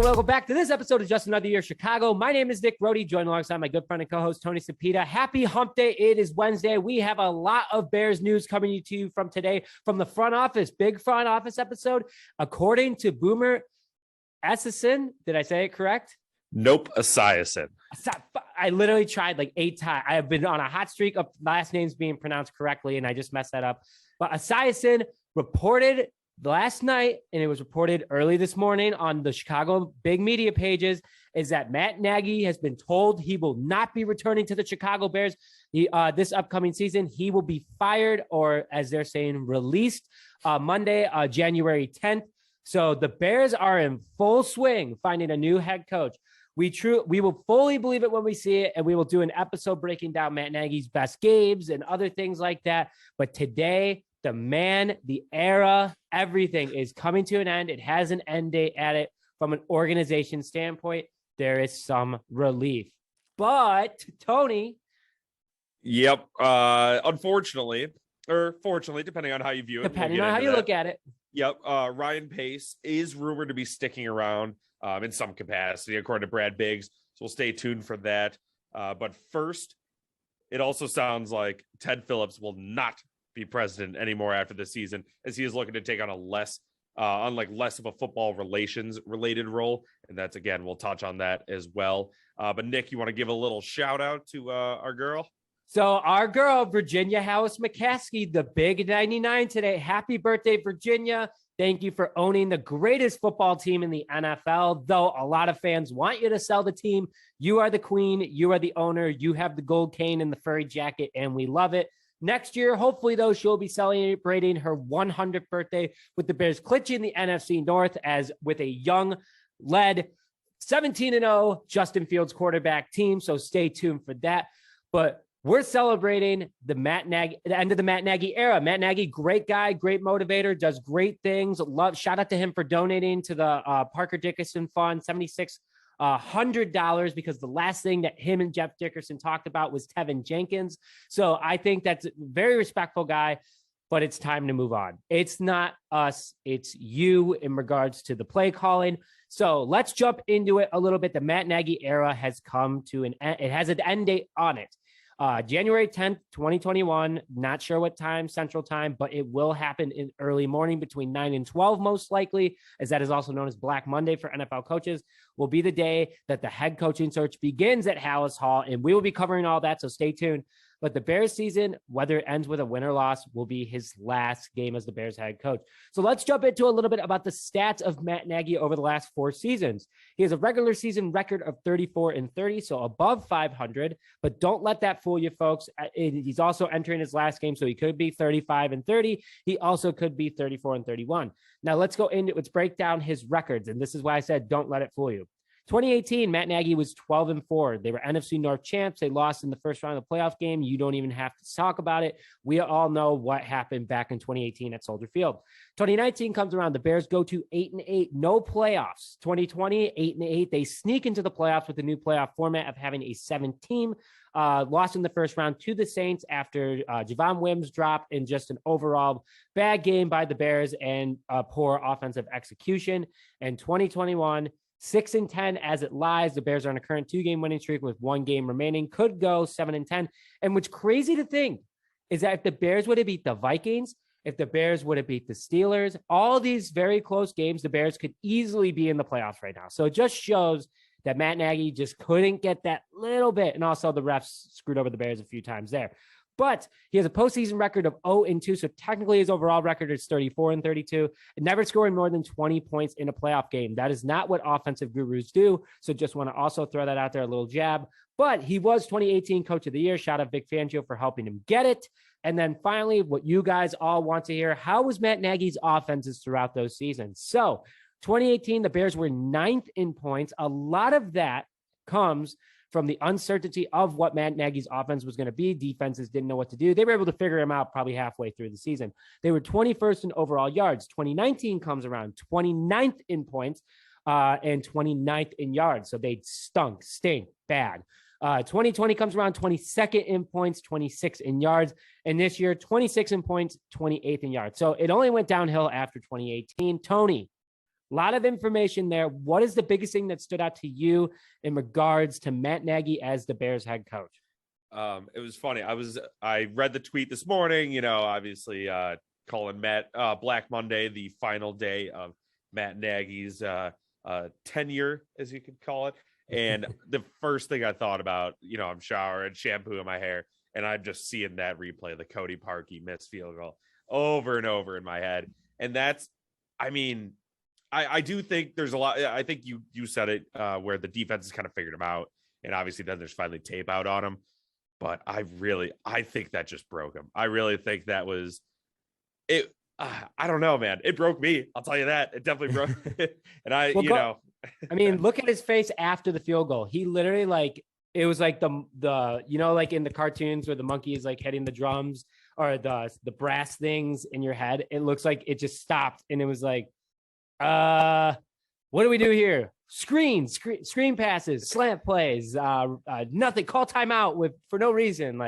welcome back to this episode of Just Another Year Chicago. My name is Nick Rohde, joined alongside my good friend and co-host Tony Cepeda. Happy Hump Day. It is Wednesday. We have a lot of Bears news coming to you from today from the front office. Big front office episode. According to Boomer Esiason, did I say it correct? Nope, Esiason. I literally tried like 8 times. I have been on a hot streak of last names being pronounced correctly, and I just messed that up. But Esiason reported last night, and it was reported early this morning on the Chicago big media pages, is that Matt Nagy has been told he will not be returning to the Chicago Bears this upcoming season. He will be fired, or as they're saying, released Monday, January 10th. So the Bears are in full swing finding a new head coach. We will fully believe it when we see it, and we will do an episode breaking down Matt Nagy's best games and other things like that. But today, the man, the era, everything is coming to an end. It has an end date at it. From an organization standpoint, there is some relief. But, Tony. Yep. Unfortunately, or fortunately, depending on how you view it. Depending on how you look at it. Yep. Ryan Pace is rumored to be sticking around in some capacity, according to Brad Biggs. So we'll stay tuned for that. But first, it also sounds like Ted Phillips will not be president anymore after the season, as he is looking to take on less of a football relations related role. And that's, again, we'll touch on that as well. But Nick, you want to give a little shout out to our girl? So our girl, Virginia Halas McCaskey, the big 99 today. Happy birthday, Virginia. Thank you for owning the greatest football team in the NFL. Though a lot of fans want you to sell the team, you are the queen, you are the owner, you have the gold cane and the furry jacket, and we love it. Next year, hopefully, though, she'll be celebrating her 100th birthday with the Bears clinching the NFC North as with a young-led 17-0 Justin Fields quarterback team. So stay tuned for that. But we're celebrating the end of the Matt Nagy era. Matt Nagy, great guy, great motivator, does great things. Shout out to him for donating to the Parker Dickerson Fund, $100, because the last thing that him and Jeff Dickerson talked about was Tevin Jenkins. So I think that's a very respectful guy, but it's time to move on. It's not us, it's you in regards to the play calling. So let's jump into it a little bit. The Matt Nagy era has come to an end. It has an end date on it. January 10th, 2021, not sure what time, Central Time, but it will happen in early morning between 9 and 12, most likely, as that is also known as Black Monday for NFL coaches, will be the day that the head coaching search begins at Halas Hall, and we will be covering all that, so stay tuned. But the Bears season, whether it ends with a win or loss, will be his last game as the Bears head coach. So let's jump into a little bit about the stats of Matt Nagy over the last 4 seasons. He has a regular season record of 34-30, so above 500, but don't let that fool you, folks. He's also entering his last game, so he could be 35-30. He also could be 34-31. Now let's break down his records, and this is why I said don't let it fool you. 2018, Matt Nagy was 12-4. They were NFC North champs. They lost in the first round of the playoff game. You don't even have to talk about it. We all know what happened back in 2018 at Soldier Field. 2019 comes around. The Bears go to 8-8, no playoffs. 2020, 8-8. They sneak into the playoffs with the new playoff format of having a 7-team. Lost in the first round to the Saints after Javon Wims dropped in just an overall bad game by the Bears and poor offensive execution. And 2021, 6-10 as it lies. The Bears are on a current 2-game winning streak with 1 game remaining. Could go 7-10. And what's crazy to think is that if the Bears would have beat the Vikings, if the Bears would have beat the Steelers, all these very close games, the Bears could easily be in the playoffs right now. So it just shows that Matt Nagy just couldn't get that little bit. And also the refs screwed over the Bears a few times there. But he has a postseason record of 0-2, so technically his overall record is 34-32, and never scoring more than 20 points in a playoff game. That is not what offensive gurus do, so just want to also throw that out there, a little jab. But he was 2018 Coach of the Year. Shout out Vic Fangio for helping him get it. And then finally, what you guys all want to hear, how was Matt Nagy's offenses throughout those seasons? So 2018, the Bears were 9th in points. A lot of that comes from the uncertainty of what Matt Nagy's offense was going to be. Defenses didn't know what to do. They were able to figure him out probably halfway through the season. They were 21st in overall yards. 2019 comes around, 29th in points and 29th in yards. So they stink, bad. 2020 comes around, 22nd in points, 26 in yards. And this year, 26 in points, 28th in yards. So it only went downhill after 2018. Tony, A lot of information there. What is the biggest thing that stood out to you in regards to Matt Nagy as the Bears head coach? It was funny. I read the tweet this morning, obviously calling Black Monday the final day of Matt Nagy's tenure, as you could call it. And the first thing I thought about, I'm showering, shampoo in my hair, and I'm just seeing that replay, the Cody Parkey missed field goal over and over in my head. And that's, I do think there's a lot. I think you said it where the defense has kind of figured him out. And obviously then there's finally tape out on him. But I think that just broke him. I really think that was it. I don't know, man. It broke me. I'll tell you that. It definitely broke. And look at his face after the field goal. He literally it was like the like in the cartoons where the monkey is like hitting the drums or the brass things in your head. It looks like it just stopped. And it was like, what do we do here? Screen passes, slant plays, nothing. Call timeout for no reason.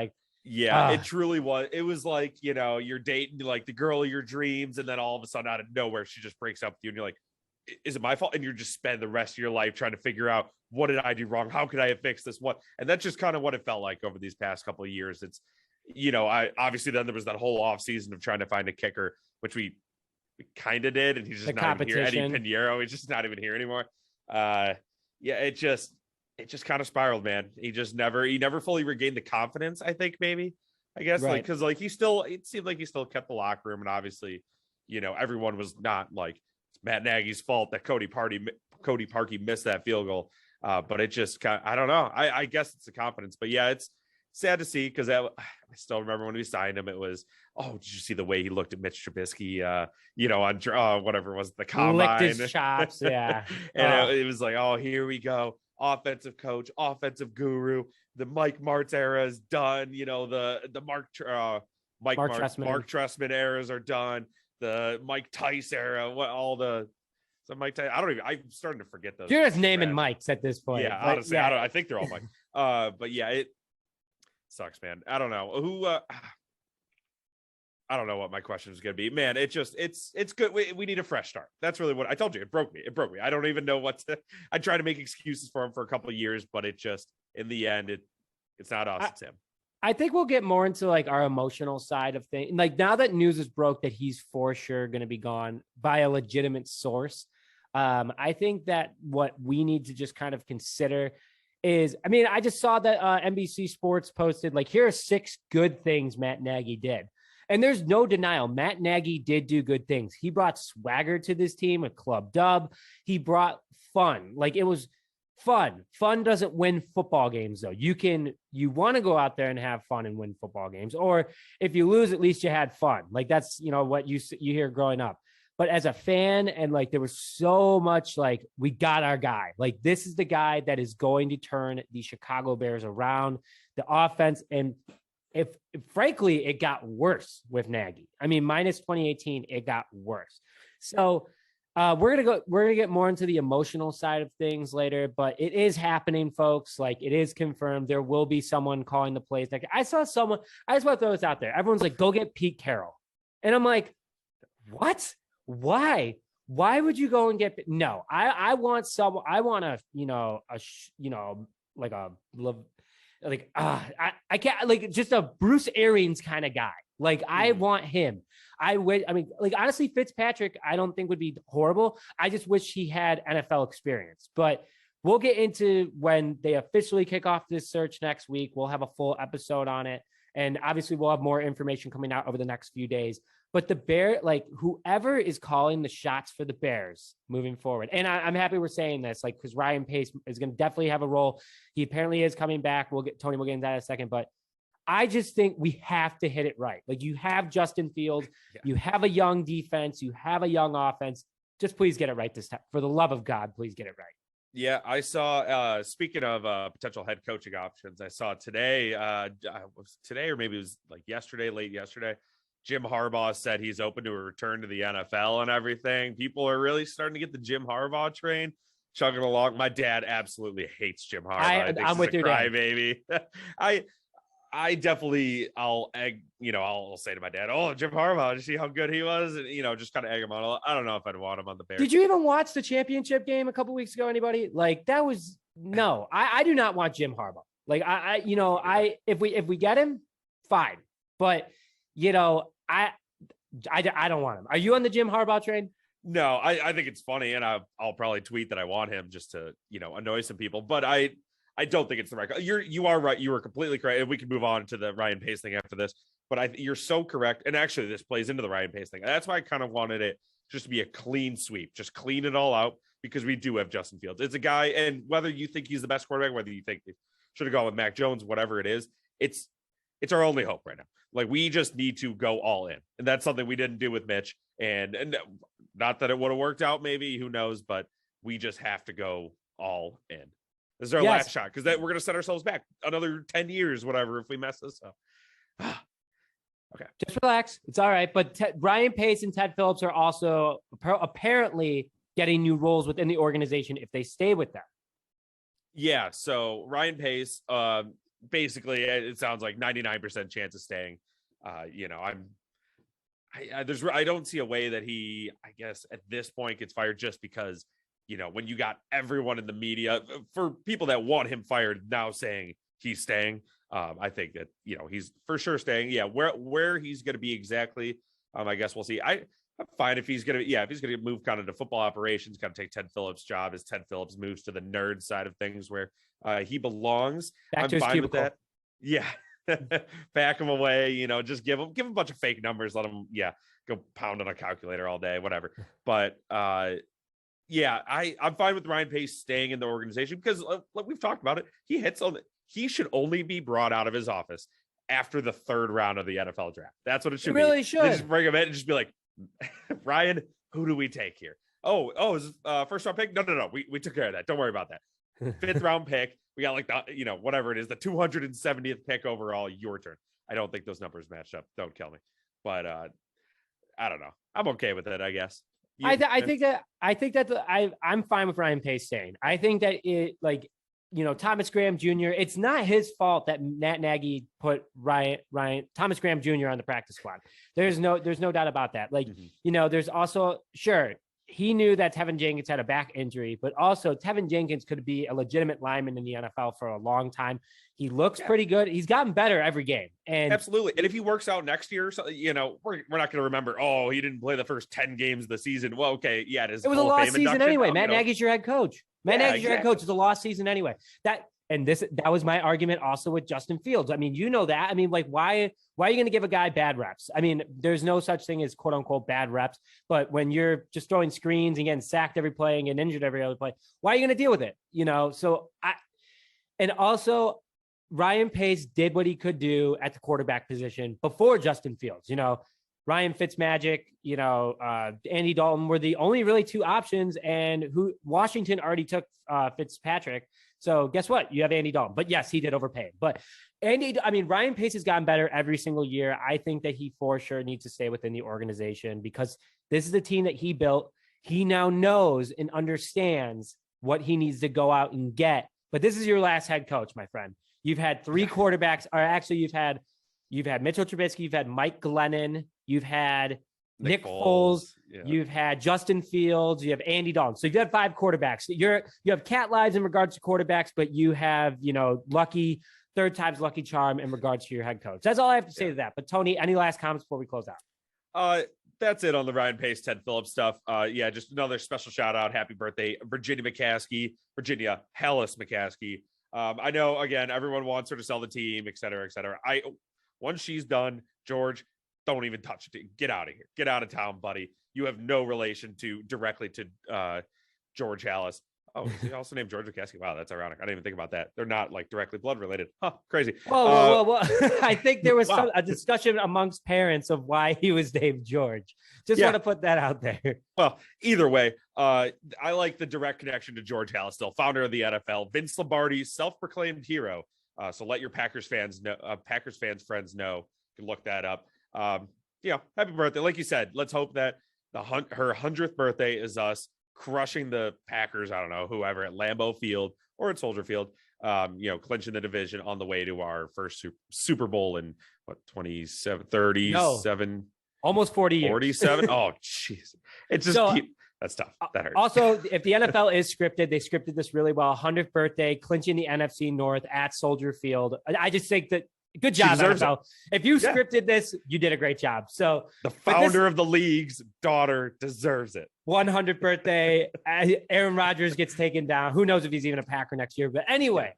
It truly was. It was like, you're dating like the girl of your dreams, and then all of a sudden out of nowhere, she just breaks up with you, and you're like, is it my fault? And you're just spend the rest of your life trying to figure out, what did I do wrong? How could I have fixed this? And that's just kind of what it felt like over these past couple of years. It's, I obviously then there was that whole off season of trying to find a kicker, which we kind of did, and he's just not even here. Eddie Pinheiro, he's just not even here anymore. It just kind of spiraled, man. He never fully regained the confidence. I think I guess right. Because it seemed like he still kept the locker room, and obviously, everyone was not like it's Matt Nagy's fault that Cody Parkey missed that field goal. But it just I don't know. I guess it's the confidence, but yeah, it's sad to see because I still remember when we signed him. It was, did you see the way he looked at Mitch Trubisky? On whatever it was, the combine, licked his chops, yeah. And it was like, here we go, offensive coach, offensive guru. The Mike Martz era is done. The Mark Trestman eras are done. The Mike Tice era, Mike Tice. I'm starting to forget those. You're just naming Mikes at this point. Yeah, honestly, I think they're all Mike. But yeah, it sucks, man. I don't know I don't know what my question is going to be, man. It's good. We need a fresh start. That's really what I told you. It broke me. I don't even know I try to make excuses for him for a couple of years, but it just, in the end, it's not us, it's him. I think we'll get more into our emotional side of things. Now that news is broke that he's for sure going to be gone by a legitimate source. I think that what we need to just kind of consider is, I just saw that NBC Sports posted, here are 6 good things Matt Nagy did. And there's no denial. Matt Nagy did do good things. He brought swagger to this team, a club dub. He brought fun. It was fun. Fun doesn't win football games, though. You want to go out there and have fun and win football games. Or if you lose, at least you had fun. That's, what you hear growing up. But as a fan, and there was so much we got our guy. This is the guy that is going to turn the Chicago Bears around, the offense. And if frankly, it got worse with Nagy. Minus 2018, it got worse. So we're gonna get more into the emotional side of things later, but it is happening, folks. It is confirmed. There will be someone calling the plays. I saw someone. I just want to throw this out there. Everyone's like, "Go get Pete Carroll," and I'm like, "What? Why? Why would you go and get?" No, I want someone. I want I can't just a Bruce Arians kind of guy. I want him. Honestly, Fitzpatrick, I don't think would be horrible. I just wish he had NFL experience, but we'll get into when they officially kick off this search next week. We'll have a full episode on it. And obviously we'll have more information coming out over the next few days, but the Bear, whoever is calling the shots for the Bears moving forward. And I'm happy we're saying this, because Ryan Pace is going to definitely have a role. He apparently is coming back. Tony will get into that in a second, but I just think we have to hit it right. You have Justin Fields, You have a young defense, you have a young offense. Just please get it right this time. For the love of God, please get it right. Yeah, I saw, speaking of potential head coaching options, I saw today, or maybe it was late yesterday, Jim Harbaugh said he's open to a return to the NFL and everything. People are really starting to get the Jim Harbaugh train chugging along. My dad absolutely hates Jim Harbaugh. I'm with you, crybaby. I definitely, I'll say to my dad, "Oh, Jim Harbaugh, did you see how good he was?" And just kind of egg him on. I don't know if I'd want him on the Bears. Did you even watch the championship game a couple weeks ago? Anybody? Like that was no. I do not want Jim Harbaugh. Like if we get him, fine. But I don't want him. Are you on the Jim Harbaugh train? No, I think it's funny, and I'll probably tweet that I want him just to annoy some people. But I don't think it's the right. You are right. You were completely correct. And we can move on to the Ryan Pace thing after this. But you're so correct. And actually, this plays into the Ryan Pace thing. That's why I kind of wanted it just to be a clean sweep. Just clean it all out because we do have Justin Fields. It's a guy, and whether you think he's the best quarterback, whether you think they should have gone with Mac Jones, whatever it is, it's our only hope right now. Like, we just need to go all in. And that's something we didn't do with Mitch. And not that it would have worked out, maybe, who knows, but we just have to go all in. This is our last shot, because we're going to set ourselves back another 10 years, whatever, if we mess this up. Okay. Just relax. It's all right. But Ryan Pace and Ted Phillips are also apparently getting new roles within the organization if they stay with them. Yeah. So Ryan Pace, basically, it sounds like 99% chance of staying. I don't see a way that he, I guess, at this point gets fired just because, when you got everyone in the media, for people that want him fired now saying he's staying, I think that, he's for sure staying. Yeah. Where he's going to be exactly, I guess we'll see. I'm fine if he's going to move kind of to football operations, kind of take Ted Phillips' job as Ted Phillips moves to the nerd side of things where he belongs. Back to I'm fine cubicle. with that. Yeah. Back him away, just give him a bunch of fake numbers, let him, go pound on a calculator all day, whatever. But I'm fine with Ryan Pace staying in the organization because like we've talked about it, he should only be brought out of his office after the third round of the NFL draft. That's what it should be. Really should. They just bring him in and just be like, Ryan, who do we take here? Oh, is first round pick? No. We took care of that. Don't worry about that. 5th round pick. We got like the, whatever it is, the 270th pick overall. Your turn. I don't think those numbers match up. Don't kill me. But I don't know. I'm okay with it, I guess. I think that I'm fine with Ryan Pace staying. I think that Thomas Graham Jr. It's not his fault that Matt Nagy put Thomas Graham Jr. on the practice squad. There's no doubt about that. There's also, sure, he knew that Tevin Jenkins had a back injury, but also Tevin Jenkins could be a legitimate lineman in the NFL for a long time. He looks pretty good. He's gotten better every game. And absolutely. And if he works out next year, so, we're not going to remember, he didn't play the first 10 games of the season. Well, okay. Yeah. It was a lost season anyway. Matt Nagy's your head coach. Nagy's your head coach. It's a lost season anyway. That was my argument also with Justin Fields. I mean, that. I mean, like, why are you going to give a guy bad reps? I mean, there's no such thing as quote unquote bad reps, but when you're just throwing screens and getting sacked every play and getting injured every other play, why are you going to deal with it? And also Ryan Pace did what he could do at the quarterback position before Justin Fields. Ryan Fitzmagic, Andy Dalton were the only really two options, and Washington already took Fitzpatrick. So guess what? You have Andy Dalton. But yes, he did overpay him. But Ryan Pace has gotten better every single year. I think that he for sure needs to stay within the organization because this is the team that he built. He now knows and understands what he needs to go out and get. But this is your last head coach, my friend. You've had 3 quarterbacks, or actually you've had Mitchell Trubisky, you've had Mike Glennon, you've had Nick Foles, you've had Justin Fields, you have Andy Dalton. So you've had 5 quarterbacks. You have cat lives in regards to quarterbacks, but you have, lucky, third time's lucky charm in regards to your head coach. That's all I have to say to that. But Tony, any last comments before we close out? That's it on the Ryan Pace, Ted Phillips stuff. Just another special shout out. Happy birthday, Virginia Halas McCaskey. I know, again, everyone wants her to sell the team, et cetera, et cetera. Once she's done, George, don't even touch it. Get out of here. Get out of town, buddy. You have no relation directly to George Halas. Oh, he also named George McCaskey. Wow, that's ironic. I didn't even think about that. They're not like directly blood related. Huh, crazy. Whoa. I think there was a discussion amongst parents of why he was named George. Want to put that out there. Well, either way, I like the direct connection to George Halas, still founder of the NFL, Vince Lombardi's self-proclaimed hero. So let your Packers fans friends know. You can look that up. Happy birthday. Like you said, let's hope that her 100th birthday is us crushing the Packers, I don't know, whoever at Lambeau Field or at Soldier Field. clinching the division on the way to our first Super Bowl in 37. Almost 40 years. 47. Oh, jeez. It's just that's tough. That hurts. Also, if the NFL is scripted, they scripted this really well. 100th birthday, clinching the NFC North at Soldier Field. I just think that good job, NFL. If you scripted this, you did a great job. So the founder of the league's daughter deserves it. 100th birthday. Aaron Rodgers gets taken down. Who knows if he's even a Packer next year? But anyway,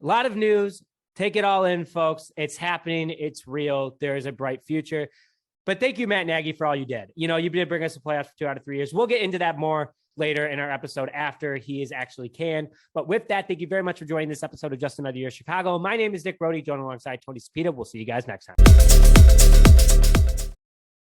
a lot of news. Take it all in, folks. It's happening. It's real. There is a bright future. But thank you, Matt Nagy, for all you did. You did bring us to playoffs for 2 out of 3 years. We'll get into that more later in our episode after he is actually canned. But with that, thank you very much for joining this episode of Just Another Year Chicago. My name is Nick Brody, joined alongside Tony Cepeda. We'll see you guys next time.